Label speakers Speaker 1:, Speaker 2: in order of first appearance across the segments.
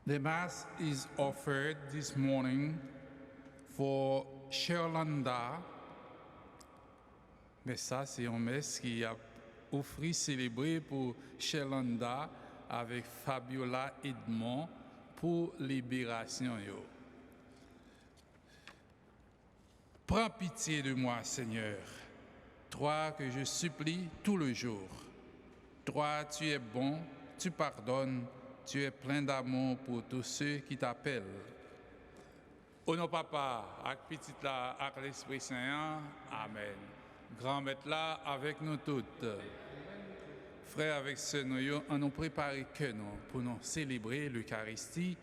Speaker 1: The Mass is offered this morning for Sherlanda. Mais ça, c'est un messe qui a offert célébré pour Sherlanda avec Fabiola Edmond pour libération. Prends pitié de moi, Seigneur, toi que je supplie tout le jour. Toi, tu es bon, tu pardonnes, tu es plein d'amour pour tous ceux qui t'appellent. Au nom papa, avec petit là, avec l'Esprit Saint, Amen. Grand maître là, avec nous toutes. Frères avec sœurs, nous nous préparons que nous pour nous célébrer l'Eucharistie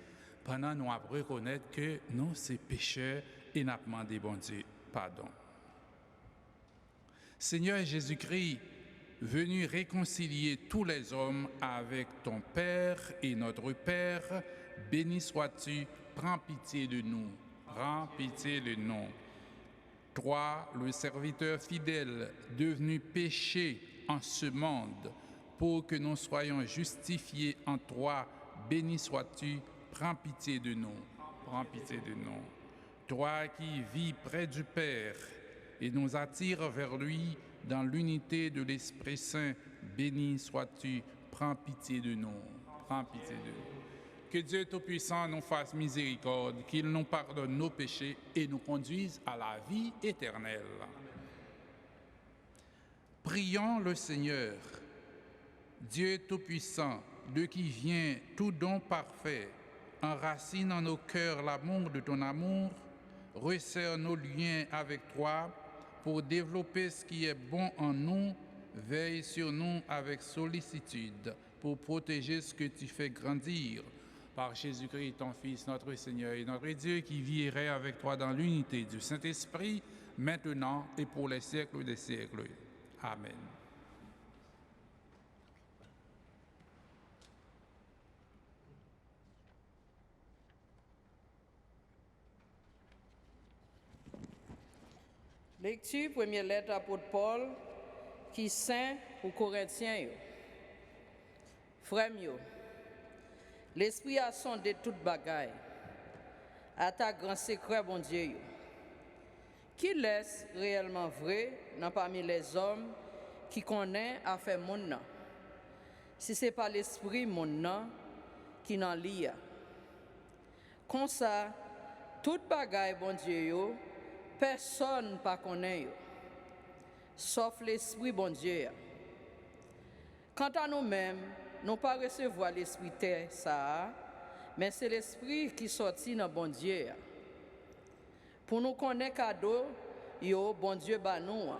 Speaker 1: pendant nous reconnaître que nous sommes pécheurs et nous demandé bon Dieu pardon. Seigneur Jésus-Christ, venu réconcilier tous les hommes avec ton Père et notre Père, béni sois-tu, prends pitié de nous, prends pitié de nous. Toi, le serviteur fidèle, devenu péché en ce monde, pour que nous soyons justifiés en toi, béni sois-tu, prends pitié de nous, prends pitié de nous. Toi qui vis près du Père et nous attires vers lui dans l'unité de l'Esprit Saint, béni sois-tu, prends pitié de nous, prends pitié de nous. Que Dieu Tout-Puissant nous fasse miséricorde, qu'il nous pardonne nos péchés et nous conduise à la vie éternelle. Prions le Seigneur, Dieu Tout-Puissant, de qui vient tout don parfait, enracine en nos cœurs l'amour de ton amour, resserre nos liens avec toi pour développer ce qui est bon en nous, veille sur nous avec sollicitude pour protéger ce que tu fais grandir. Par Jésus-Christ, ton Fils, notre Seigneur et notre Dieu, qui vit et règne avec toi dans l'unité du Saint-Esprit, maintenant et pour les siècles des siècles. Amen.
Speaker 2: Lecture, première lettre apôtre Paul, qui saint aux Corinthiens. Frères, l'Esprit a sondé toute bagaille, à ta grand secret, bon Dieu. Qui laisse réellement vrai dans parmi les hommes qui connaissent à faire mon nom? Si ce n'est pas l'Esprit, mon nom, qui n'en lie. Comme ça, toute bagaille, bon Dieu, personne ne connaît, sauf l'Esprit, bon Dieu. Quant à nous-mêmes, nous ne pas recevoir l'Esprit terre, ça, mais c'est l'Esprit qui sortit dans bon Dieu. Pour nous connaître cadeau, yo, bon Dieu, bah nous.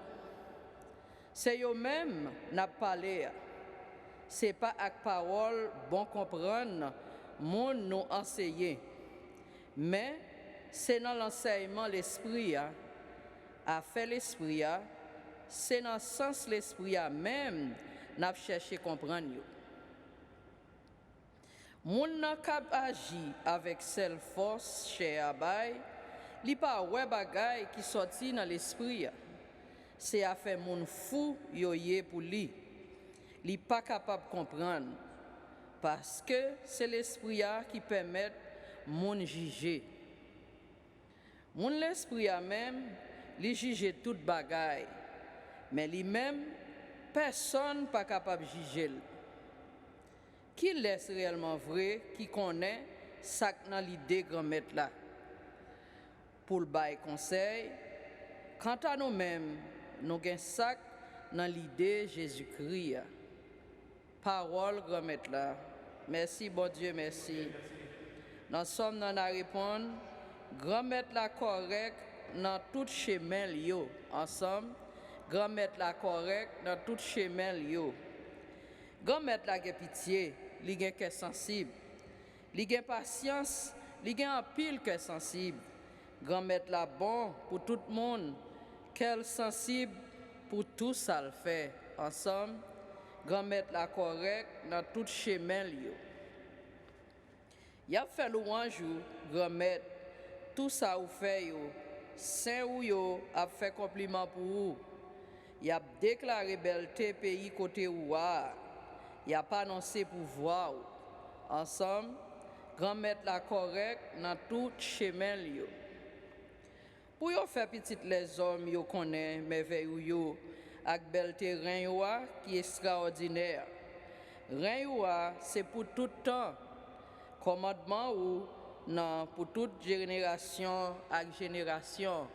Speaker 2: C'est eux-mêmes n'a parlé. C'est pas avec parole bon comprendre, mon nous enseigner. Mais c'est dans l'enseignement l'esprit a fait l'esprit, c'est dans le sens l'esprit même n'a cherché comprendre. Moun nan k'ap agi avec celle force chez abay, li pa wè bagay qui sorti dans l'esprit. C'est à faire moun fou yoye pour li. Li pas capable comprendre parce que c'est l'esprit qui permet moun juger. Moun l'esprit même, li juge toute bagaille, mais lui-même, personne pas capable de juger. Qui laisse réellement vrai, qui connaît, ça dans l'idée grand maître là. Pour le bail conseil, quant à nous-mêmes, nous avons sac dans l'idée Jésus-Christ. Parole grand maître là. Merci bon Dieu, merci. Nous sommes dans la réponse. Grand maître la correct dans tout chemin yo ensemble. Grand maître la correct dans tout chemin yo. Grand maître la gen pitié, li gen cœur sensible. Li gen patience, li gen en pile cœur sensible. Grand maître la bon pour tout le monde, cœur sensible pour tout ça le fait ensemble. Grand maître la correct dans tout chemin yo. Y a fait louange grand maître tout ça ou fait yo, saint ou yo a fait compliment pour vous. Y a déclaré belleté pays côté ou a. Y a pas annoncé pouvoir. Ensemble, grand mettre la correct dans tout chemin yo. Pour yo faire petit les hommes yo connaît merveille yo ak bel terrain yo qui extraordinaire. Rein yo c'est pour tout temps. Commandement ou non pour toute génération ak génération.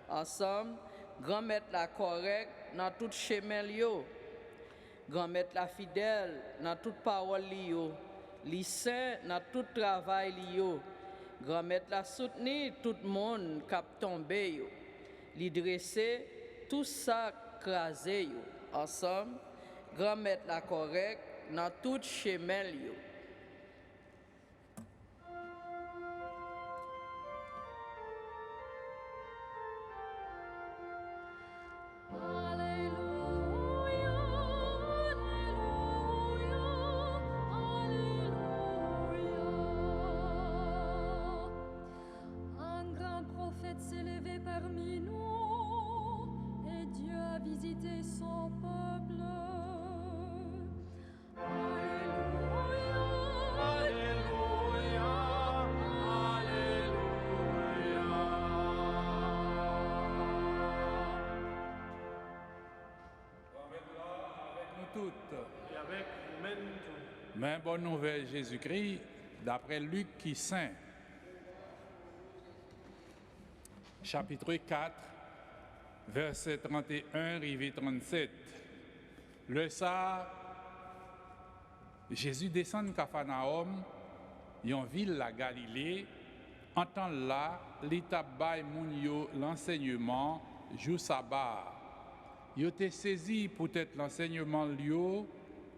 Speaker 2: Ensemble, grand mettre la correct dans tout chemin yo. Grand mettre la fidèle dans toute parole li yo. Li saint dans tout travail li yo. Grand mettre la soutenir tout le monde qui a tombé yo. Li dresser tout ça crasé yo. Ensemble, grand mettre la correct dans tout chemin yo.
Speaker 1: Et avec vous-même tout. Mais bonne nouvelle Jésus-Christ, d'après Luc qui saint, chapitre 4, verset 31, rivé 37. Le ça, Jésus descend de Capharnaüm, une ville la Galilée, entend là, l'état bail moun yo l'enseignement, jour sabbat. Yo te saisi peut-être l'enseignement lieu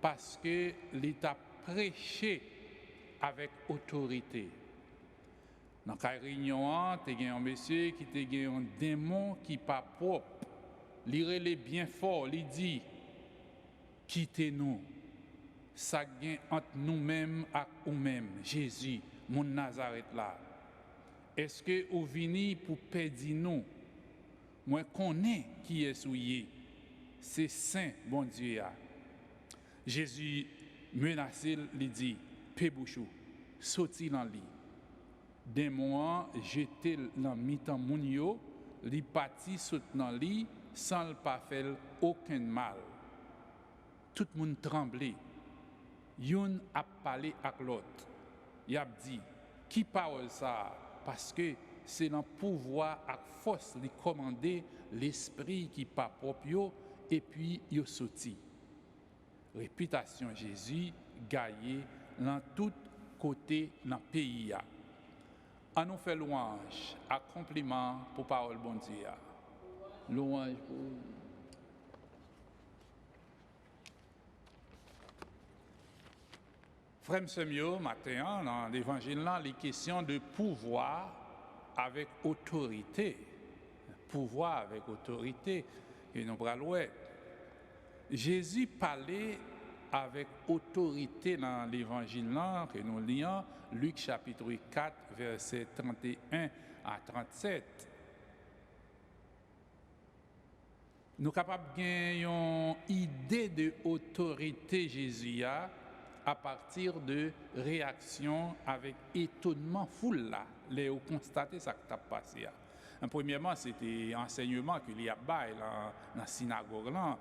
Speaker 1: parce que l'État prêché avec autorité. Dans la réunion, tu as un monsieur qui a un démon qui n'est pas propre. Il est bien fort, il dit quittez-nous. Ça gagne entre nous-mêmes et nous-mêmes. Jésus, mon Nazareth là. Est-ce que vous venez pour perdre nous? Moi, connais qui est souillé. C'est saint, bon Dieu. Jésus menacé, il dit, Pébouchou, sorti dans lit. Démon jeté dans mi-temps moun yo, li parti saute dans lit sans le pas faire aucun mal. Tout le monde tremblait. Yon a parlé avec l'autre. Il a dit, qui parle ça? Parce que c'est dans le pouvoir et force de commander l'esprit qui pas propre yo, et puis yo sorti. Réputation Jésus gaillé dans tout côté dans le pays. On nous fait louange, accomplissement pour parole bon Dieu. Louange pour Frère Semio, matin, dans l'évangile, là, les questions de pouvoir avec autorité. Pouvoir avec autorité. Et nous prenons Jésus parlait avec autorité dans l'évangile là, que nous lisons, Luc chapitre 4, versets 31 à 37. Nous sommes capables de gagner une idée de autorité Jésus à partir de réactions avec étonnement foule là, les ont constaté ça qui a passé. Premièrement, c'était enseignement qu'il y a dans la synagogue, dans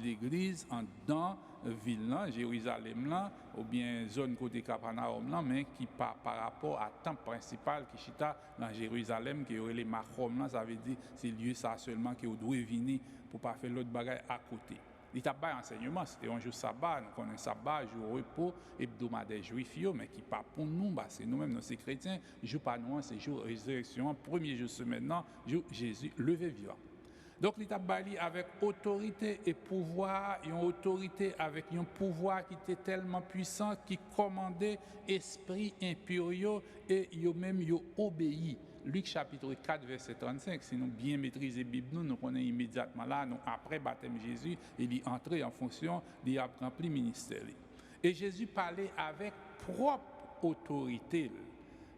Speaker 1: l'église, dans la ville, Jérusalem, là, ou bien zone côté Capharnaüm, mais qui par rapport à temple principal qui chita dans Jérusalem, qui aurait les Machom, ça veut dire c'est lieu ça seulement qui doit venir pour pas faire l'autre bagaille à côté. L'état bas enseignement, c'était un jour sabbat, nous connaissons sabbat, jour repos, hebdomadaire juif, mais qui pas pour nous, c'est nous-mêmes, nous, ces chrétiens, jour pas nous, c'est jour résurrection, premier jour semaine, jour Jésus levé vivant. Donc l'état bas avec autorité et pouvoir, une autorité avec un pouvoir qui était tellement puissant, qui commandait esprit impériaux et yo même yo obéi. Luc chapitre 4, verset 35, si nous bien maîtrisons la Bible, nous connaissons immédiatement là, nous, après le baptême de Jésus, il est entré en fonction, il a rempli le ministère. Et Jésus parlait avec propre autorité.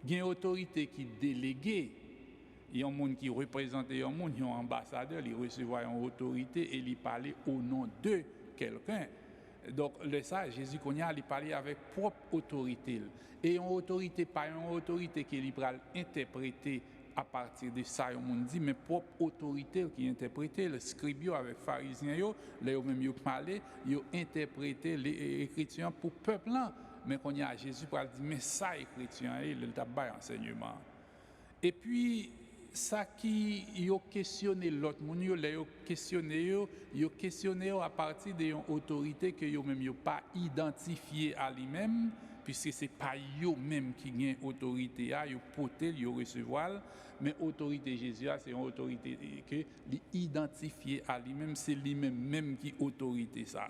Speaker 1: Il y a une autorité qui est déléguée. Il y a un monde qui représente un monde, il y a un ambassadeur, il recevait une autorité et il parlait au nom de quelqu'un. Donc, ça, Jésus connaît, il parlait avec propre autorité. Et une autorité, pas une autorité qui est interpréter à partir de ça, on dit, mais propre autorité qui interprète. Le scribio avec les pharisiens, là, même ils parlaient, ils interprété les Écritures pour le peuple. Mais quand il y a Jésus, il dit, mais ça, Écriture, il a pas enseignement. Et puis, ça qui a questionné l'autre monde, il a questionné à partir d'une autorité que yo même pas identifiée à lui-même, puisque ce n'est pas eux-mêmes qui ont autorité, ils portent, ils recevoir, mais l'autorité de Jésus, c'est une autorité que identifiée à lui-même, c'est lui-même qui a autorité ça.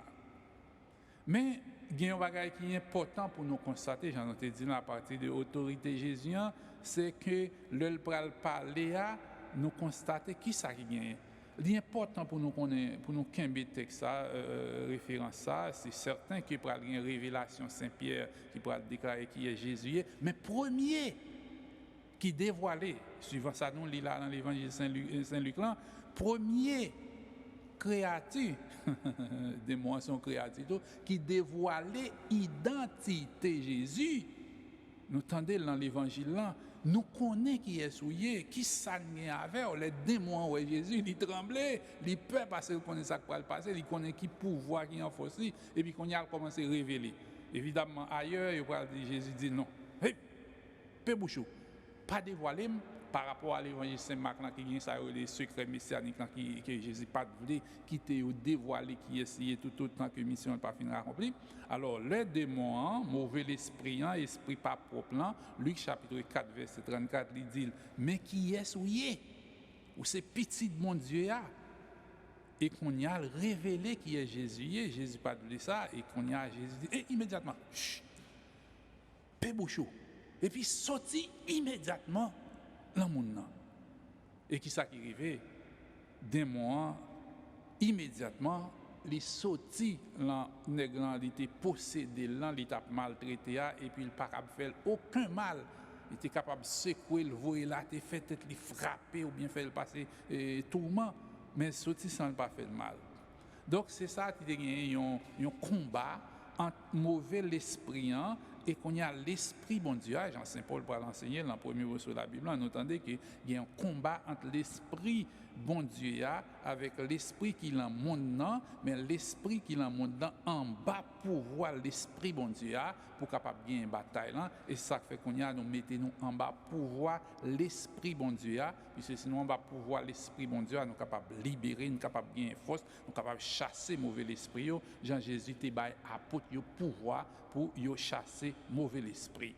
Speaker 1: Mais il y a un bagage qui est important pour nous constater, j'en ai dit à partir de l'autorité de Jésus, c'est que le parler à nous constater qui ça qui gagne. L'important pour nous connaître, pour nous qu'un texte ça, référence ça, c'est certain qu'il y a une révélation Saint-Pierre qui pourra déclarer qui est Jésus, mais premier qui dévoilé, suivant ça nous lit là dans l'évangile Saint-Luc là, premier créature, des mots sont créatures, qui dévoilait l'identité Jésus. Nous entendons dans l'évangile là, nous connaissons qui est souillé, qui s'agit avec, les démons ouais Jésus, il tremblait, il peut passer, il connaît ça qui va le passer, il connaît qui pouvoir qui en force, et puis qu'on y a commencé à révéler. Évidemment, ailleurs, Jésus dit non. Hey, Pébouchou, pas dévoilé par rapport à l'évangile Saint-Marc qui a ça les secrets messianiques que Jésus pas voulu quitter ou dévoiler qui essayait tout autant que mission n'est pas finie accomplie. Alors les démons, mauvais l'esprit, esprit pas propre, Luc chapitre 4 verset 34 il dit mais qui est souillé ou c'est petit de mon Dieu là et qu'on y a révélé qui est Jésus pas voulu ça et qu'on y a Jésus dit et immédiatement pébouchou et puis sorti immédiatement dans le monde. Et qui ça qui arrivé? Démon, immédiatement, il sorti dans il était possédé, il était maltraité, et puis il n'a pas capable de faire aucun mal. Il était capable de secouer le voyer là, il fait peut-être le frapper ou bien faire le passer tourment, mais sorti sans ne pas faire mal. Donc c'est ça qui est un combat entre mauvais l'esprit et qu'on y a l'esprit bon Dieu. Jean Saint-Paul pour l'enseigner dans le premier verset de la Bible, on entendait qu'il y a un combat entre l'esprit bon Dieu avec l'esprit qui est monde, mais l'esprit qui est monde en bas pour voir l'esprit bon Dieu pour capable gagner une bataille là. Et ça fait qu'on y a nous mettons nous en bas pour voir l'esprit bon Dieu puisque sinon on va pouvoir l'esprit bon Dieu nous capable libérer, nous capable gagner force, nous capable chasser mauvais l'esprit. Jean Jésus te bail apôtre yo pouvoir pour yo chasser mauvais l'esprit.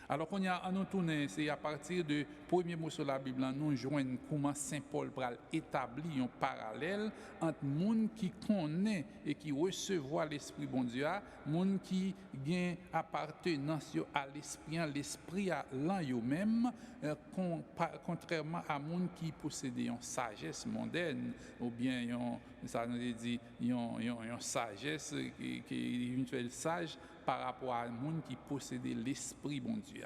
Speaker 1: Alors qu'on y a nous tourner, c'est à partir de premier mot sur la Bible, nous joignons comment Saint Paul pral établir un parallèle entre monde qui connaît et qui recevoir l'esprit bon Dieu, monde qui gain appartenance à l'esprit à l'en même, contrairement à monde qui possède une sagesse mondaine ou bien ça nous dit une sagesse qui est une sage par rapport à un monde qui possède l'esprit bon Dieu.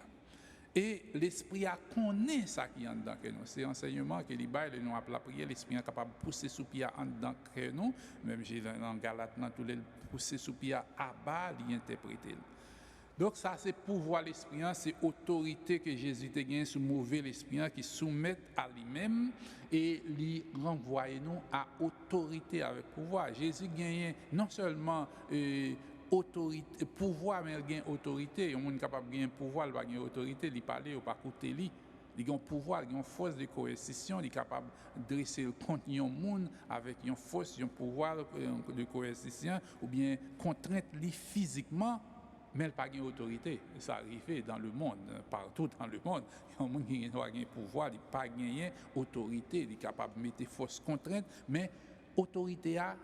Speaker 1: Et l'esprit a connaît ça qui est en dedans que nous. C'est l'enseignement que les bails nous appellent la prière, l'esprit est capable de pousser sous pied en dedans que nous. Même j'ai dans Galates, tous les pousser sous pied à bas, l'interpréter. Donc ça c'est pouvoir l'esprit, c'est autorité que Jésus a gagné sur mauvais l'esprit qui soumet à lui-même et lui renvoie nous à autorité avec pouvoir. Jésus gagne non seulement autorité, pouvoir, mais il gagne autorité. Un monde capable de gagner pouvoir, il va gagner autorité, il parler ou pas coûter lui. Il a un pouvoir, il a une force de coercition, il est capable de dresser contre un monde avec une force, un pouvoir de coercition ou bien contrainte lui physiquement, mais il n'a pas gagné autorité. Ça arrive dans le monde, partout dans le monde. Il y a un monde qui a gagné pouvoir, il n'a pas gagné autorité, il est capable de mettre force contrainte, mais autorité a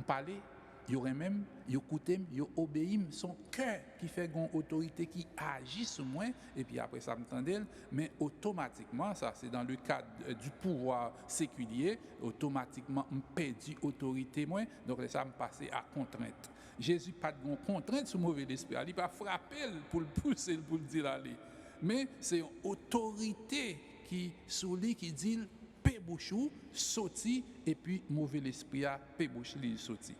Speaker 1: parler. Il y aurait même, il écoute, il obéit, son cœur qui fait une autorité qui agit sur moi, et puis après ça m'entendait, mais automatiquement, ça c'est dans le cadre du pouvoir séculier, automatiquement on perdu autorité moi, donc ça me passer à contrainte. Jésus pas de contrainte sur mauvais esprit, il pas frapper pour le pousser pour le dire aller, mais c'est une autorité qui sous lui qui dit pébouchou sorti et puis mauvais esprit a pébouche lui sorti.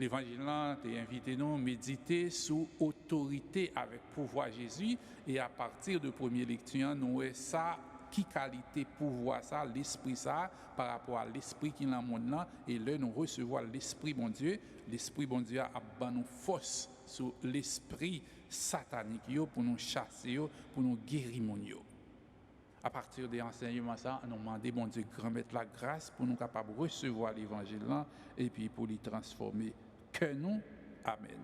Speaker 1: L'évangile là t'a invité nous à méditer sous autorité avec pouvoir Jésus et à partir de première lecture nous ça qui qualité pouvoir ça l'esprit ça par rapport à l'esprit qui est dans le monde là et là nous recevoir l'esprit bon Dieu a ban nous force sur l'esprit satanique yo, pour nous chasser yo, pour nous guérir mon yo. À partir des enseignements ça nous demander bon Dieu grand mettre la grâce pour nous capables recevoir l'évangile là et puis pour les transformer que nous amen.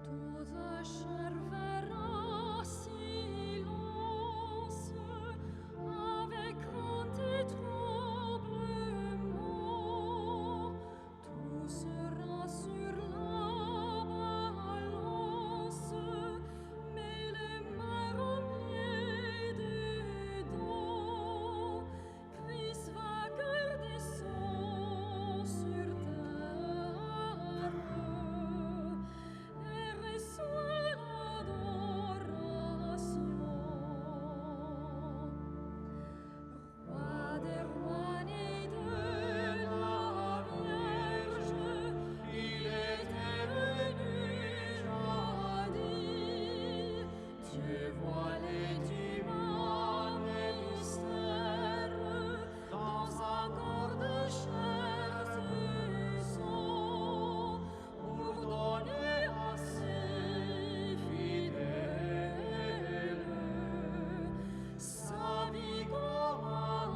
Speaker 3: Toute chair verra silence avec crainte et tremblement. Tout sera sur la balance, mais les mains rempliées dedans. Christ va garder son sur terre. Et reçoit l'adoration. Roi des rois né de la Vierge, il était venu jadis. Dieu voilé d'humain mystère, dans un corps de chair et sang, pour donner à ses fidèles sa vie comme aliment.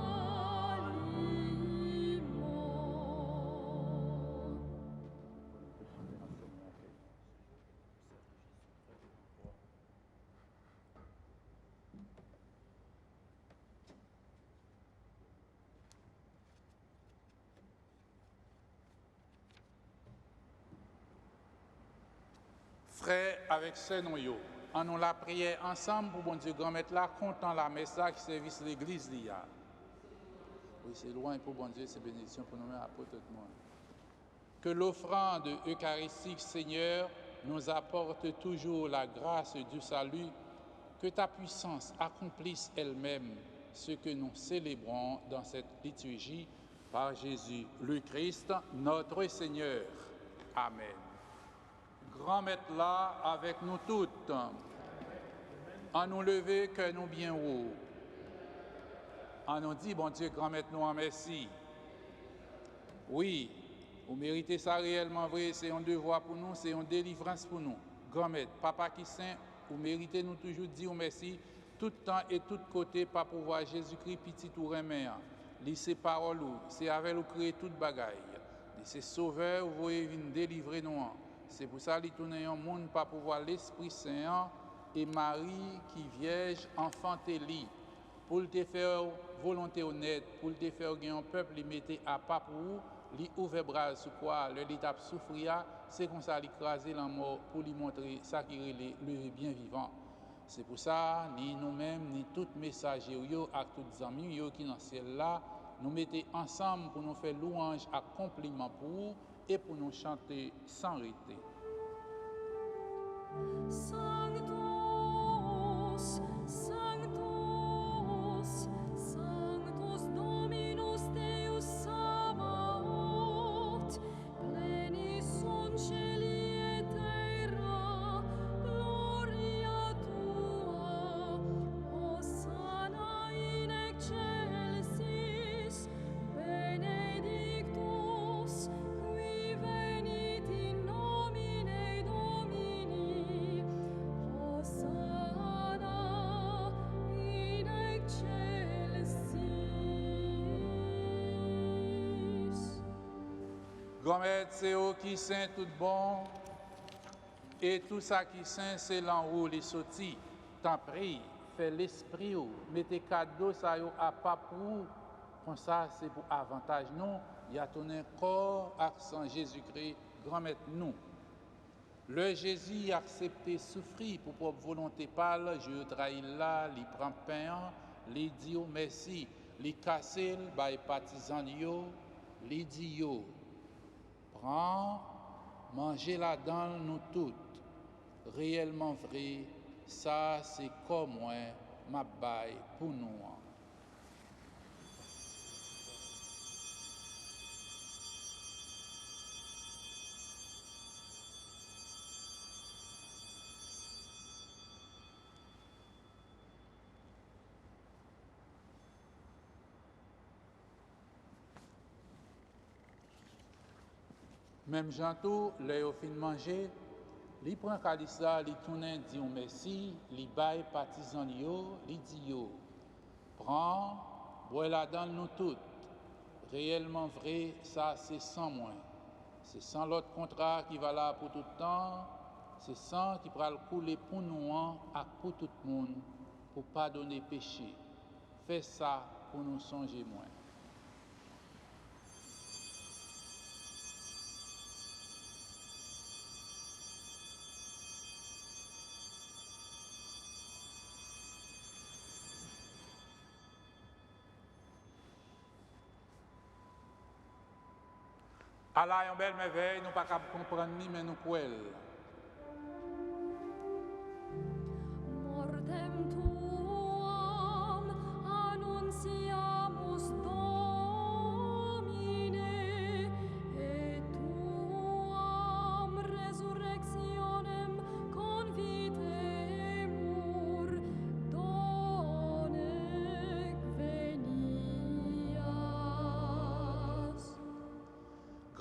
Speaker 1: Frères avec ce noyau, en nous la prière ensemble pour bon Dieu grand mettre là content la messe là qui service l'église d'hier. Oui, c'est loin pour bon Dieu, c'est bénédiction pour nous à tout le monde. Que l'offrande eucharistique, Seigneur, nous apporte toujours la grâce du salut, que ta puissance accomplisse elle-même ce que nous célébrons dans cette liturgie par Jésus le Christ, notre Seigneur. Amen. Grand maître là avec nous toutes, en nous lever que nous bien haut, en nous dit bon Dieu grand maître nous en merci. Oui, vous méritez ça réellement vrai, c'est un devoir pour nous, c'est une délivrance pour nous. Grand maître, papa qui saint, vous méritez nous toujours dire merci tout temps et tout côté par pouvoir Jésus-Christ petit ou reméant. C'est parole ou c'est avec nous créer toute bagaille. C'est sauveur vous voyez venir délivrer nous. C'est pour ça qu'il tourne un monde par pouvoir l'Esprit Saint et Marie qui vierge enfanté li pour te faire volonté honnête, pour te faire gagner un peuple, il mettait à pas pour vous, il ouvre bras sur quoi le l'étape souffrir, c'est comme ça qu'il écraser la mort pour lui montrer ça qui est le bien vivant. C'est pour ça ni nous-mêmes ni tout messager yo ak tous amis yo qui dans ciel là, nous mettons ensemble pour nous faire louange à compliment pour vous et pour nous chanter sans arrêter.
Speaker 3: Sanctus, Sanctus, Sanctus Dominus Deus Sabaoth, pleni sunt celi et terra, gloria tua, Hosanna in excelsis, benedictus, qui venit in nomine Domini, Hosanna in excelsis.
Speaker 1: Grand maître, c'est eux qui saint tout bon, et tout ça qui saint, c'est l'en haut, les sortis. T'en prie, fais l'esprit, mettez cadeau, ça yo à pas pour, comme ça, c'est pour avantage. Non, il y a ton corps, accent Jésus-Christ, grand-maître nous. Le Jésus a accepté souffrir pour propre volonté pâle, je trahis là, li prend pain, li dit au merci, li casse by partisan yo, li dit yo. Prends, mangez la dans nous toutes. Réellement vrai, ça c'est comme moi, ma baille pour nous. Même Jean-Tout, les au fin de manger, li prend calice là, li tourne dit merci, li baille partisan yo, li dit yo. Prends, bois la dans nous toutes. Réellement vrai, ça c'est sans moi. C'est sans l'autre contrat qui va là pour tout le temps. C'est sans qui va le couler pour nous et pour tout le monde, pour pardonner péché. Fais ça pour nous songer moins. Allah yon belle merveille, nous pas capable comprendre ni mais nous pouvons.
Speaker 3: Mortem tuam annunciamus Domine, et tuam resurrectionem confitemur, donec venias.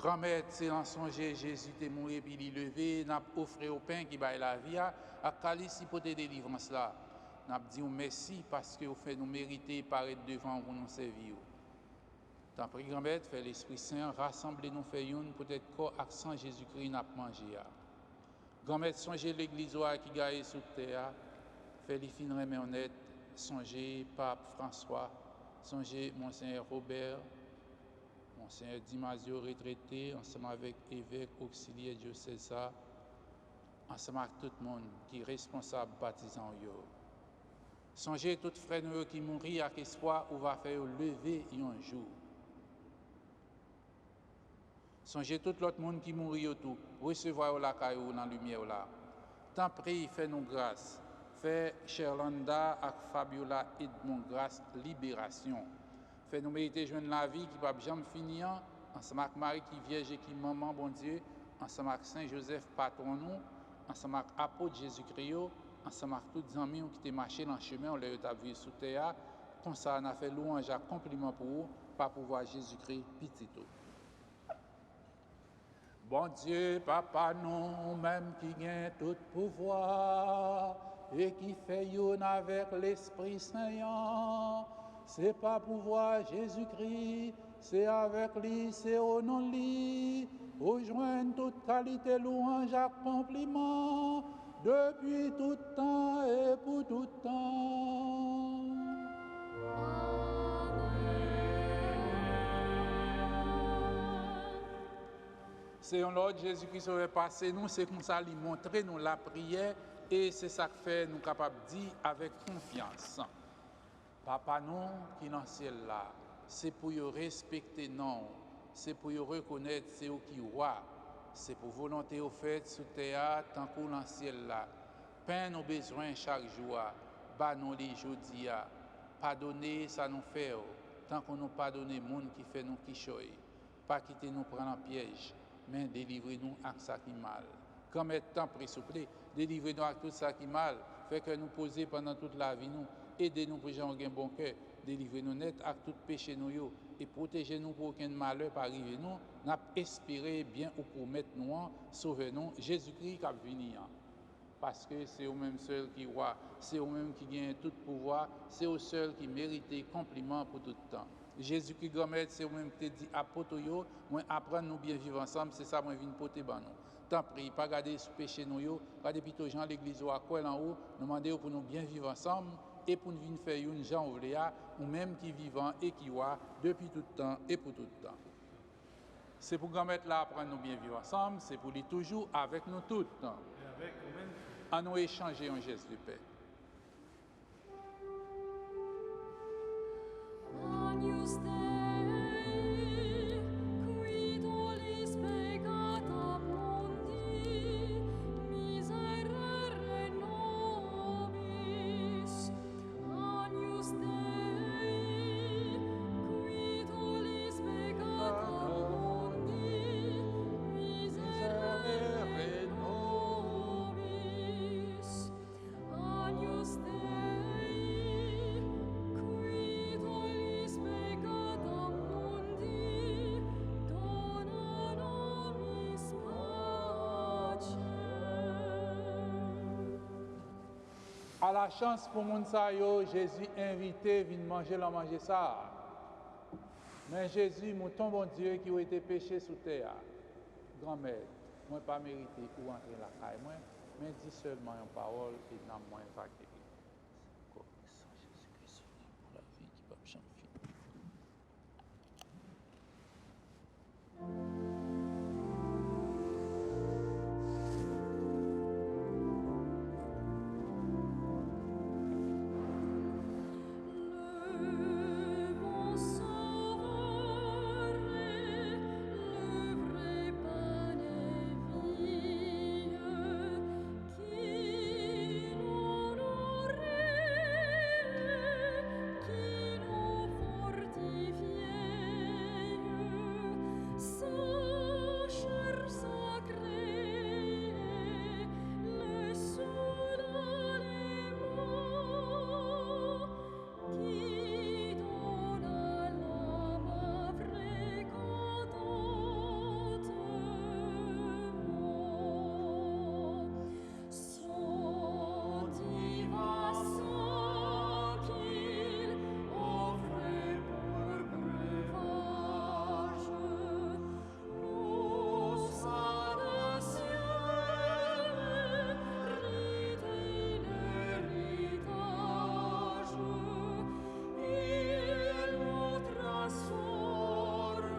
Speaker 1: Grand-mère, c'est en songer Jésus t'est mort et puis il est levé, n'a offré au pain qui baille la vie, à calice pour te délivrance là. N'a dit merci parce que vous fait nous mériter paraître devant vous nous servir. Tant pis grand-mère, fait l'Esprit Saint, rassemblez nous fait une peut-être corps accent Jésus-Christ n'a mangé. Grand-mère, songez l'église qui gagne sous terre, fait les fins remet honnête, songez Pape François, songez Monseigneur Robert, Monseigneur Dimazio retraité, ensemble avec évêque auxiliaire diocèse, ensemble avec tout le monde qui est responsable baptisant. Songez tout frère nous qui mourit avec espoir ou va faire lever un jour. Songez tout l'autre monde qui mourit autour, recevoir la caillou dans la lumière là. Tant prie, fais-nous grâce. Fais Cherlanda et Fabiola Edmond grâce, libération. Fais-nous mériter joindre la vie qui va jamais finir, ensemble avec Marie qui vierge et qui maman, bon Dieu, ensemble avec Saint Joseph, patron nous, ensemble avec apôtre Jésus-Christ, ensemble avec tous les amis qui étaient marchés dans le chemin, on les a vus sous terre, comme ça on a fait louange à compliment pour vous, par pouvoir Jésus-Christ, petit tout. Bon Dieu, Papa, nous, même qui gagne tout pouvoir et qui fait une avec l'Esprit Saint, c'est pas pouvoir Jésus-Christ, c'est avec lui, c'est au nom de lui, rejoindre toute qualité, louange, accompliment, depuis tout temps et pour tout temps. C'est un Lord Jésus-Christ qui passé nous, c'est comme ça lui montrer nous la prière et c'est ça que fait nous capables de dire avec confiance. Papa nous qui est dans le ciel là, c'est pour y respecter non, c'est pour y reconnaître c'est eux qui roi, c'est pour volonté au fait sous terre tant qu'on dans le ciel là. Peine nos besoins chaque jour, bas nous les jours pardonner ça nous fait tant qu'on nous pardonne monde qui fait nous qui choye, pas quitter nous prendre en piège. Mais délivrez-nous avec ça qui mal. Comme étant pris souple, délivrez-nous avec tout ça qui mal. Fait que nous poser pendant toute la vie, nous. Aidez-nous pour gens qui ont un bon cœur. Délivrez-nous net avec tout péché nous et protégez-nous pour aucun malheur pas arriver nous. N'a espéré bien ou pour mettre nous en, sauvez-nous. Jésus-Christ qui a venu. Parce que c'est au même seul qui roi, c'est au même qui gagne tout pouvoir, c'est au seul qui mérite compliment pour tout le temps. Jésus-Christ Gomet, c'est au même qui te dit apôtre yo, moi apprendre nous bien vivre ensemble, c'est ça moi vinn porter ban nous. Tant prie, pas garder sous péché nous yo, garder plutôt Jean l'église à quoi en haut, nous demander pour nous bien vivre ensemble et pour nous venir faire une Jean ouvrier ou même qui vivant et qui roi depuis tout le temps et pour tout le temps. C'est pour grand-mère là apprendre nous bien vivre ensemble, c'est pour lui toujours avec nous toutes. À nous échanger un geste de paix.
Speaker 3: Agnus Dei, qui tollis peccata mundi, miserere nobis. Agnus Dei, qui tollis peccata mundi, miserere nobis. Agnus Dei, qui tollis peccata mundi, dona nobis pacem.
Speaker 1: À la chance pour moun sa yo, Jésus invité vient manger la manger ça. Mais Jésus, mouton bon Dieu qui a été péché sous terre. Grand-mère, moi pas mérité pour entrer la caille moi, mais dis seulement une parole et dans moi va guérir. Connaissant Jésus-Christ pour la vie qui va changer.
Speaker 3: Le bon sauveur est le vrai pain et vie qui nous nourrit, qui nous fortifie. Sa chair sacrée, le seul aliment qui donne à l'âme fréquentement son divin sang qu'il offrait pour breuvage. Nous salvations, rite l'héritage, il nous transforma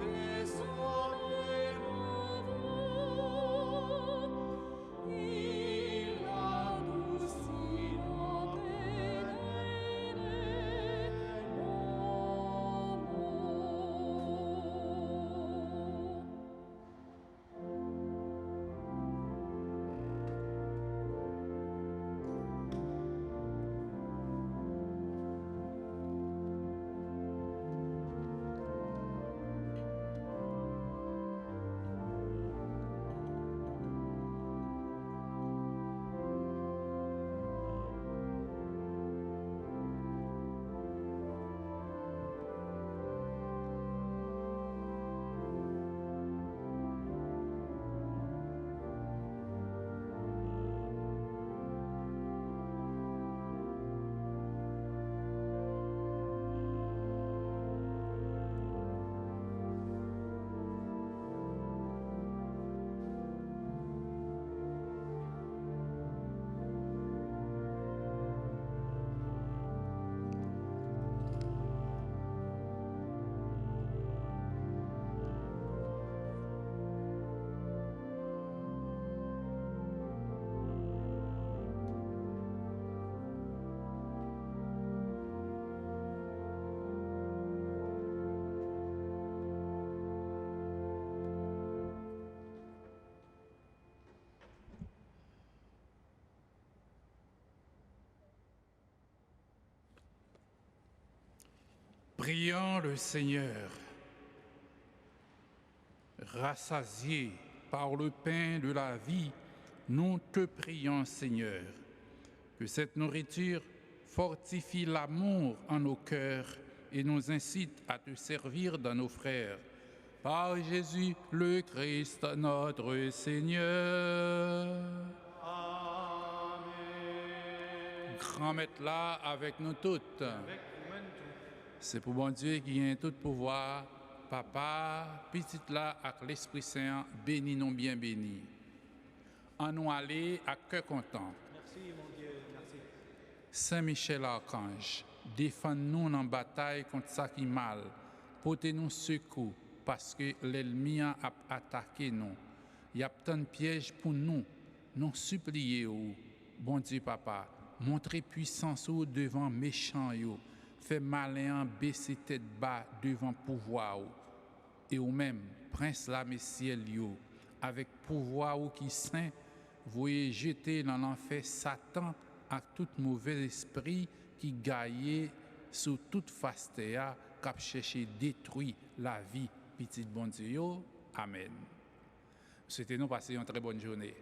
Speaker 3: des hommes nouveaux, il adoucit nos peines et nos maux.
Speaker 1: Prions le Seigneur. Rassasiés par le pain de la vie, nous te prions, Seigneur, que cette nourriture fortifie l'amour en nos cœurs et nous incite à te servir dans nos frères. Par Jésus le Christ, notre Seigneur.
Speaker 4: Amen.
Speaker 1: Grand-mère là avec nous toutes. C'est pour bon Dieu qui a tout pouvoir, Papa, petit là avec l'Esprit Saint, béni non bien béni. En nous aller à cœur content.
Speaker 4: Merci mon Dieu, merci.
Speaker 1: Saint Michel Archange, défends-nous en bataille contre ça qui mal, portez-nous secours, parce que l'ennemi a attaqué nous. Il y a tant de pièges pour nous. Nous supplions, bon Dieu papa, montrez puissance devant méchants yo. Fait malin baisser tête bas devant pouvoir ou. Et ou même prince la messiel yo avec pouvoir ou qui saint voyez jeter dans l'enfer Satan à tout mauvais esprit qui gagne sur toute face terre cap chercher détruire la vie petite bon Dieu yo. Amen. C'était nous passer une très bonne journée.